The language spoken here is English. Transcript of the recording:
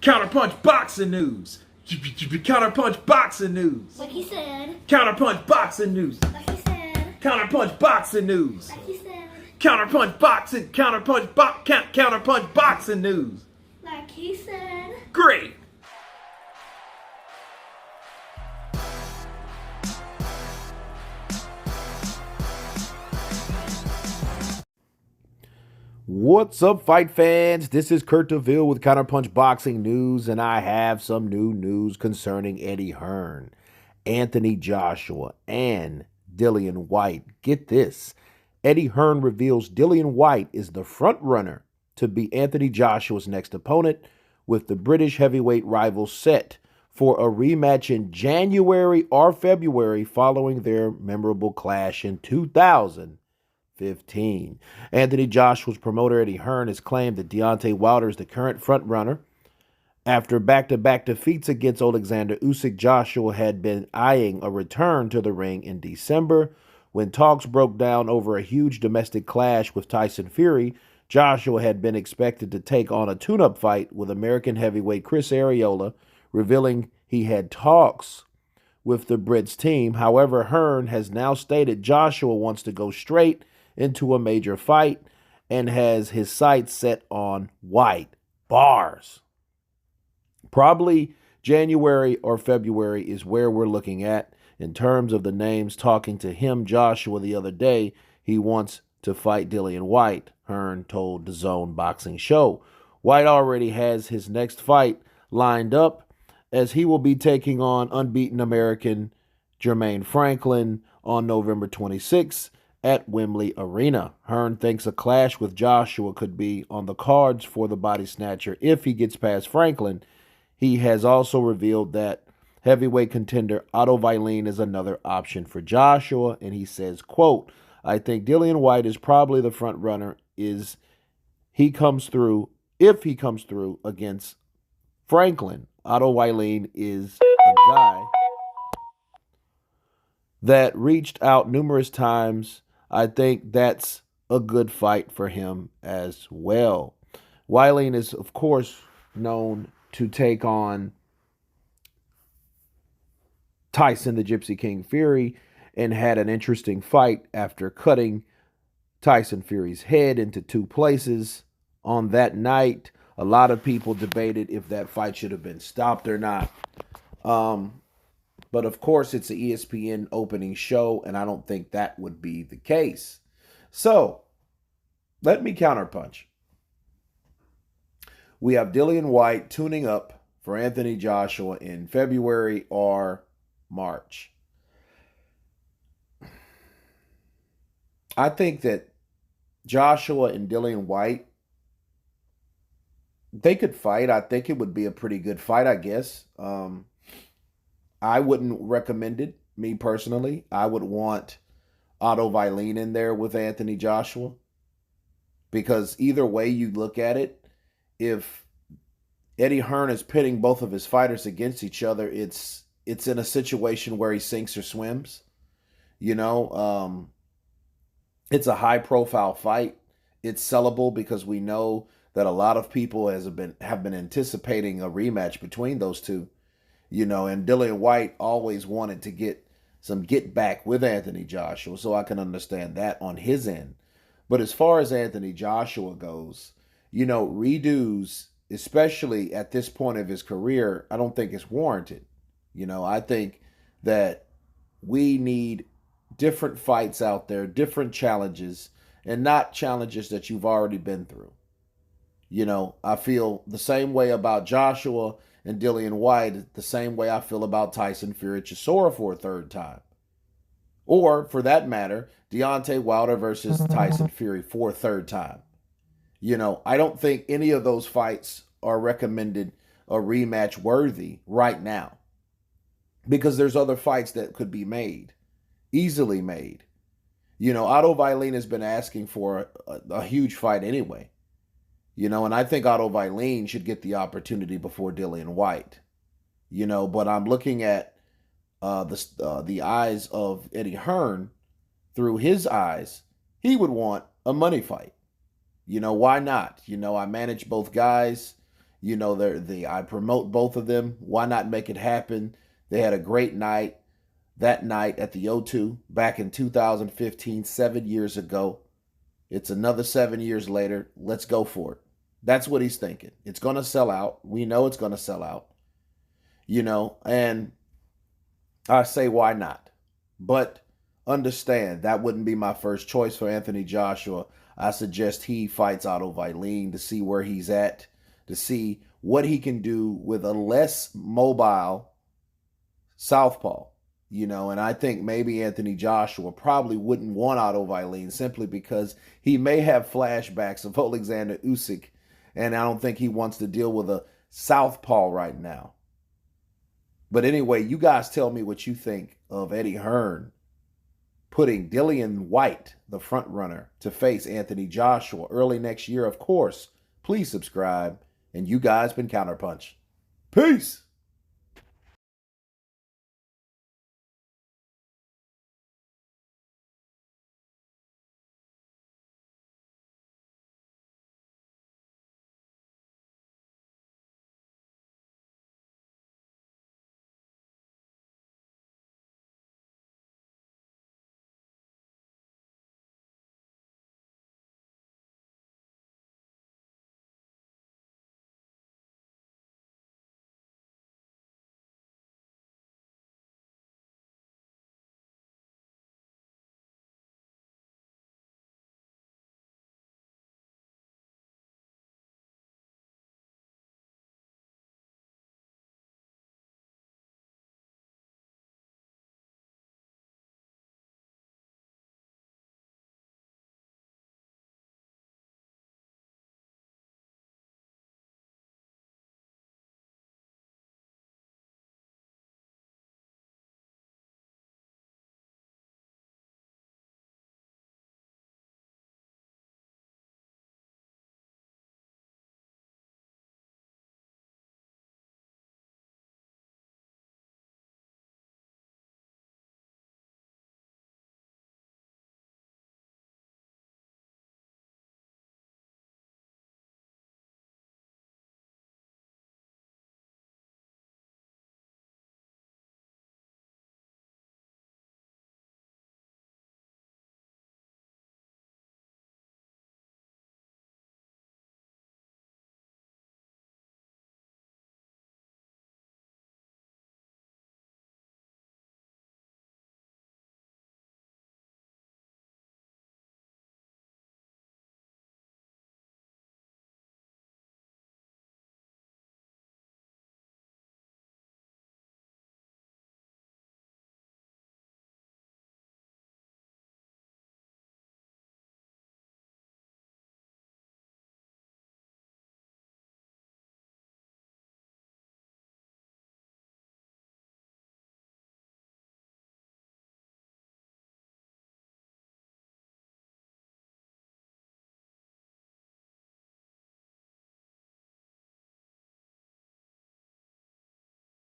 Counterpunch boxing news. Counterpunch boxing news. Like he said. Counterpunch boxing news. Like he said. Counterpunch boxing news. Like he said. Counterpunch boxing. Counterpunch boxing news. Like he said. Great. What's up, fight fans? This is Kurt DeVille with Counterpunch Boxing News, and I have some new news concerning Eddie Hearn, Anthony Joshua, and Dillian Whyte. Get this. Eddie Hearn reveals Dillian Whyte is the front runner to be Anthony Joshua's next opponent, with the British heavyweight rival set for a rematch in January or February following their memorable clash in 2015. Anthony Joshua's promoter Eddie Hearn has claimed that Deontay Wilder is the current frontrunner. After back-to-back defeats against Alexander Usyk, Joshua had been eyeing a return to the ring in December. When talks broke down over a huge domestic clash with Tyson Fury, Joshua had been expected to take on a tune-up fight with American heavyweight Chris Arreola, revealing he had talks with the Brits team. However, Hearn has now stated Joshua wants to go straight into a major fight and has his sights set on Whyte. Bars. Probably January or February is where we're looking at in terms of the names. Talking to him, Joshua, the other day, he wants to fight Dillian Whyte, Hearn told the Zone Boxing Show. Whyte already has his next fight lined up, as he will be taking on unbeaten American Jermaine Franklin on November 26th at Wembley Arena. Hearn thinks a clash with Joshua could be on the cards for the body snatcher if he gets past Franklin. He has also revealed that heavyweight contender Otto Wallin is another option for Joshua, and he says, quote, I think Dillian Whyte is probably the front runner if he comes through against Franklin. Otto Wallin is a guy that reached out numerous times. I think that's a good fight for him as well. Wallin is, of course, known to take on Tyson the Gypsy King Fury, and had an interesting fight after cutting Tyson Fury's head into two places on that night. A lot of people debated if that fight should have been stopped or not. But of course, it's an ESPN opening show, and I don't think that would be the case. So, let me counterpunch. We have Dillian Whyte tuning up for Anthony Joshua in February or March. I think that Joshua and Dillian Whyte, they could fight. I think it would be a pretty good fight, I guess. I wouldn't recommend it, me personally. I would want Otto Wallin in there with Anthony Joshua, because either way you look at it, if Eddie Hearn is pitting both of his fighters against each other, it's in a situation where he sinks or swims. You know, it's a high-profile fight. It's sellable because we know that a lot of people have been anticipating a rematch between those two. You know, and Dillian Whyte always wanted to get some get back with Anthony Joshua, so I can understand that on his end. But as far as Anthony Joshua goes, you know, redos, especially at this point of his career, I don't think it's warranted. You know, I think that we need different fights out there, different challenges, and not challenges that you've already been through. You know, I feel the same way about Joshua and Dillian Whyte, the same way I feel about Tyson Fury Chisora for a third time. Or, for that matter, Deontay Wilder versus Tyson Fury for a third time. You know, I don't think any of those fights are recommended a rematch worthy right now, because there's other fights that could be made, easily made. You know, Otto Wallin has been asking for a huge fight anyway. You know, and I think Otto Wallin should get the opportunity before Dillian Whyte. You know, but I'm looking at the eyes of Eddie Hearn. Through his eyes, he would want a money fight. You know, why not? You know, I manage both guys. You know, I promote both of them. Why not make it happen? They had a great night that night at the O2 back in 2015, 7 years ago. It's another 7 years later. Let's go for it. That's what he's thinking. It's going to sell out. We know it's going to sell out, and I say, why not? But understand that wouldn't be my first choice for Anthony Joshua. I suggest he fights Otto Vailene to see where he's at, to see what he can do with a less mobile southpaw. And I think maybe Anthony Joshua probably wouldn't want Otto Vailene simply because he may have flashbacks of Alexander Usyk, and I don't think he wants to deal with a southpaw right now. But anyway, you guys tell me what you think of Eddie Hearn putting Dillian Whyte, the front runner, to face Anthony Joshua early next year. Of course, please subscribe. And you guys been Counterpunched. Peace.